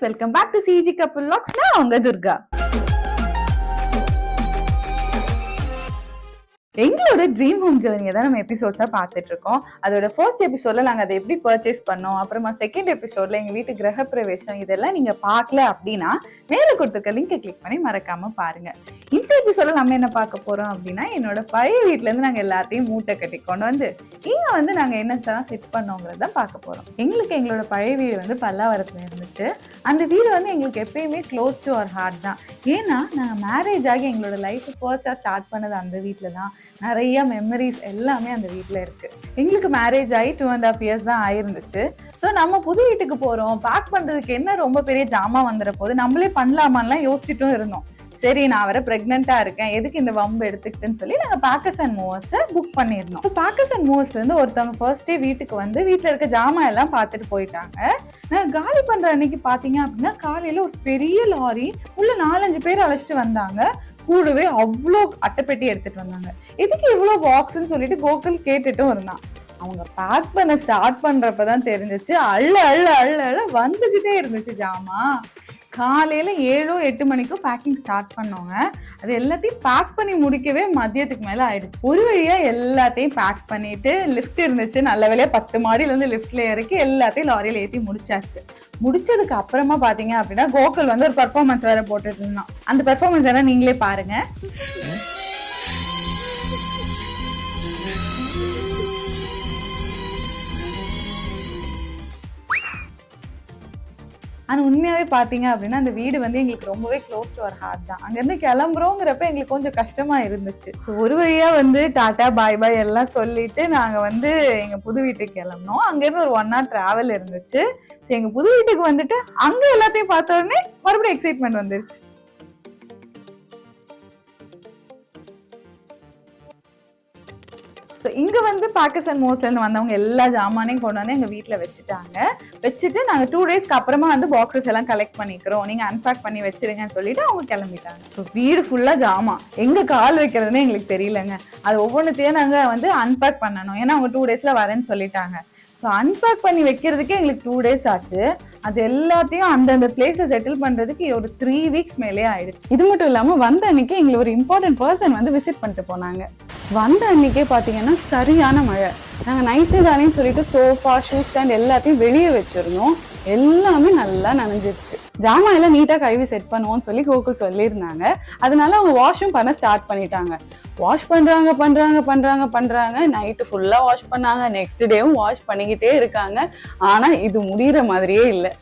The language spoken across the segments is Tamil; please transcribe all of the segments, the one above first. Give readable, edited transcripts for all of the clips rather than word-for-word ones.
Welcome back to CG couple vlogs. நான் உங்க துர்கா. எங்களோட ட்ரீம் ஹோம் ஜேர்னியை தான் நம்ம எபிசோட்ஸா பார்த்துட்டு இருக்கோம். அதோட ஃபர்ஸ்ட் எபிசோட்ல நாங்கள் அதை எப்படி பர்ச்சேஸ் பண்ணோம், அப்புறமா செகண்ட் எபிசோட்ல எங்க வீட்டு கிரக பிரவேசம், இதெல்லாம் நீங்க பார்க்கல அப்படின்னா மேல கொடுத்துருக்க லிங்கை கிளிக் பண்ணி மறக்காம பாருங்க. இந்த எபிசோட்ல நம்ம என்ன பார்க்க போறோம் அப்படின்னா, என்னோட பழைய வீட்டுல இருந்து நாங்க எல்லாத்தையும் மூட்டை கட்டி கொண்டு வந்து இங்க வந்து நாங்க என்னதான் செட் பண்ணோங்கிறத பார்க்க போறோம். எங்களுக்கு எங்களோட பழைய வீடு வந்து பல்லாவரத்துல இருந்துச்சு. அந்த வீடு வந்து எங்களுக்கு எப்பயுமே க்ளோஸ் டு அவர் ஹார்ட் தான். ஏன்னா நாங்க மேரேஜ் ஆகி எங்களோட லைஃப் ஃபர்ஸ்டா ஸ்டார்ட் பண்ணது அந்த வீட்டுல தான். நிறைய மெமரிஸ் எல்லாமே அந்த வீட்டுல இருக்கு. எங்களுக்கு மேரேஜ் ஆகி 2.5 years தான் ஆயிருந்துச்சு. ஸோ நம்ம புது வீட்டுக்கு போறோம், பேக் பண்றதுக்கு என்ன ரொம்ப பெரிய ஜாமான் வந்துட போது, நம்மளே பண்ணலாமான்லாம் யோசிச்சுட்டும் இருந்தோம். சரி, நான் வர பிரெக்னெண்டா இருக்கேன், எதுக்கு இந்த வம்பு எடுத்துக்கிட்டுன்னு சொல்லி நாங்க பேக்கர்ஸ் அண்ட் மூவர்ஸ் புக் பண்ணிருந்தோம். பேக்கர்ஸ் அண்ட் மூவர்ஸ்ல இருந்து ஒருத்தவங்க ஃபர்ஸ்ட் டே வீட்டுக்கு வந்து வீட்டுல இருக்க ஜாமான் எல்லாம் பார்த்துட்டு போயிட்டாங்க. நான் காலி பண்ற அன்னைக்கு பாத்தீங்க அப்படின்னா காலையில ஒரு பெரிய லாரி உள்ள 4-5 பேர் அழைச்சிட்டு வந்தாங்க. கூடவே அவ்வளோ அட்டைப்பெட்டி எடுத்துட்டு வந்தாங்க. எதுக்கு இவ்வளவு பாக்ஸ்ன்னு சொல்லிட்டு கோகுல் கேட்டுட்டும் இருந்தான். அவங்க பேக் பண்ண ஸ்டார்ட் பண்றப்பதான் தெரிஞ்சிச்சு, அள்ள அள்ள அள்ள அள்ள வந்துகிட்டே இருந்துச்சு ஜாமா. காலையில 7-8 மணிக்கும் பேக்கிங் ஸ்டார்ட் பண்ணோங்க. அது எல்லாத்தையும் பேக் பண்ணி முடிக்கவே மதியத்துக்கு மேல ஆயிடுச்சு. ஒரு வழியா எல்லாத்தையும் பேக் பண்ணிட்டு லிஃப்ட் இருந்துச்சு, நல்ல வேலையா 10 மாடியில இருந்து லிஃப்ட்ல இறக்கி எல்லாத்தையும் லாரியில ஏற்றி முடிச்சாச்சு. முடிச்சதுக்கு அப்புறமா பாத்தீங்க அப்படின்னா கோகுல் வந்து ஒரு பெர்ஃபார்மன்ஸ் வேற போட்டுட்டு இருந்தான். அந்த பெர்ஃபார்மன்ஸ் எல்லாம் நீங்களே பாருங்க. ஆனா உண்மையாவே பாத்தீங்க அப்படின்னா அந்த வீடு வந்து எங்களுக்கு ரொம்பவே க்ளோஸ் டு அவர் ஹார்ட் தான். அங்க இருந்து கிளம்புறோங்கிறப்ப எங்களுக்கு கொஞ்சம் கஷ்டமா இருந்துச்சு. ஒரு வழியா வந்து டாடா பாய் பாய் எல்லாம் சொல்லிட்டு நாங்க வந்து எங்க புது வீட்டுக்கு கிளம்பினோம். அங்க இருந்து ஒரு 1 hour டிராவல் இருந்துச்சு. சரி, எங்க புது வீட்டுக்கு வந்துட்டு அங்க எல்லாத்தையும் பார்த்த உடனே மறுபடியும் எக்ஸைட்மெண்ட் வந்துருச்சு. இங்க வந்து பேக்கர்ஸ் அண்ட் மூவர்ஸ்ல இருந்து வந்தவங்க எல்லா ஜாமானையும் கொண்டு வந்து எங்க வீட்டுல வச்சுட்டாங்க. வச்சுட்டு நாங்க 2 daysக்கு அப்புறமா வந்து பாக்ஸஸ் எல்லாம் கலெக்ட் பண்ணிக்கிறோம், நீங்க அன்பேக் பண்ணி வச்சிருங்கன்னு சொல்லிட்டு அவங்க கிளம்பிட்டாங்க. ஸோ வீடு ஃபுல்லா ஜாமா, எங்க கால் வைக்கிறதுன்னு எங்களுக்கு தெரியலங்க. அது ஒவ்வொன்றுத்தையும் நாங்க வந்து அன்பேக் பண்ணணும், ஏன்னா அவங்க 2 daysல வரேன்னு சொல்லிட்டாங்க. ஸோ அன்பேக் பண்ணி வைக்கிறதுக்கே எங்களுக்கு 2 days ஆச்சு. அது எல்லாத்தையும் அந்தந்த பிளேஸை செட்டில் பண்றதுக்கு ஒரு 3 weeks மேலே ஆயிடுச்சு. இது மட்டும் இல்லாம வந்த அன்னைக்கு எங்களுக்கு ஒரு இம்பார்ட்டன்ட் பர்சன் வந்து விசிட் பண்ணிட்டு போனாங்க. வந்த அன்னைக்கே பாத்தீங்கன்னா சரியான மழை. நாங்க நைட்டு தானே சொல்லிட்டு சோஃபா ஷூ ஸ்டாண்ட் எல்லாத்தையும் வெளியே வச்சிருந்தோம். எல்லாமே நல்லா நனைஞ்சிருச்சு. ஜாமான் எல்லாம் நீட்டா கழுவி செட் பண்ணுவோம்னு சொல்லி கோகுல் சொல்லியிருந்தாங்க. அதனால அவங்க வாஷும் பண்ண ஸ்டார்ட் பண்ணிட்டாங்க. வாஷ் பண்றாங்க. நைட்டு ஃபுல்லா வாஷ் பண்ணாங்க. நெக்ஸ்ட் டேவும் வாஷ் பண்ணிக்கிட்டே இருக்காங்க. ஆனா இது முடிகிற மாதிரியே இல்லை.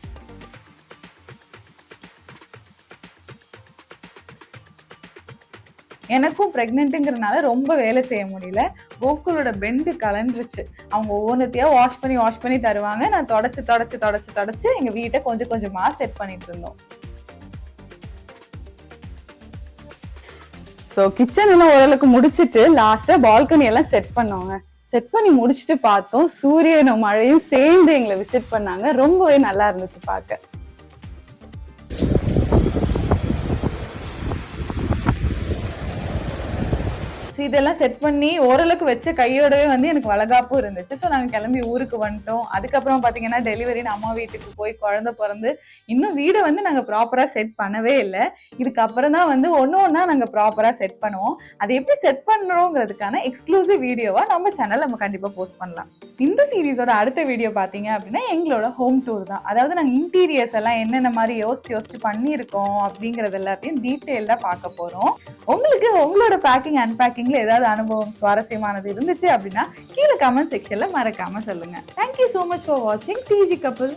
எனக்கும் பிரெக்னென்ட்ங்கிறதுனால ரொம்ப வேலை செய்ய முடியல. கோகுலோட பெண்டு கலண்டுருச்சு. அவங்க ஒவ்வொன்றத்தையா வாஷ் பண்ணி தருவாங்க. நான் தொடச்சு எங்க வீட்டை கொஞ்சம் கொஞ்சமா செட் பண்ணிட்டு இருந்தோம். ஸோ கிச்சன் எல்லாம் ஓரளவுக்கு முடிச்சுட்டு லாஸ்டா பால்கனி எல்லாம் செட் பண்ணோங்க. செட் பண்ணி முடிச்சுட்டு பார்த்தோம், சூரியனும் மழையும் சேர்ந்து எங்களை விசிட் பண்ணாங்க. ரொம்பவே நல்லா இருந்துச்சு பார்க்க. இதெல்லாம் செட் பண்ணி ஓரளவுக்கு வச்ச கையோடவே வந்து எனக்கு வளகாப்பும் இருந்துச்சு. ஸோ நாங்கள் கிளம்பி ஊருக்கு வந்துட்டோம். அதுக்கப்புறம் பார்த்தீங்கன்னா டெலிவரின்னு அம்மா வீட்டுக்கு போய் குழந்தை பிறந்து இன்னும் வீடை வந்து நாங்கள் ப்ராப்பராக செட் பண்ணவே இல்லை. இதுக்கப்புறம் தான் வந்து ஒன்றா நாங்கள் ப்ராப்பராக செட் பண்ணுவோம். அதை எப்படி செட் பண்ணுறோங்கிறதுக்கான எக்ஸ்க்ளூசிவ் வீடியோவா நம்ம சேனல் நம்ம கண்டிப்பாக போஸ்ட் பண்ணலாம். இந்த சீரீஸோட அடுத்த வீடியோ பார்த்தீங்க அப்படின்னா எங்களோட ஹோம் டூர் தான். அதாவது நாங்கள் இன்டீரியர்ஸ் எல்லாம் என்னென்ன மாதிரி யோசிச்சு பண்ணியிருக்கோம் அப்படிங்கிறது எல்லாத்தையும் டீட்டெயிலாக பார்க்க போகிறோம். உங்களுக்கு உங்களோட பேக்கிங் அன்பேக்கிங்ல ஏதாவது அனுபவம் சுவாரஸ்யமானது இருந்துச்சு அப்படின்னா கீழே கமெண்ட் செக்ஷன்ல மறக்காம சொல்லுங்க. Thank you so much for watching CG couple.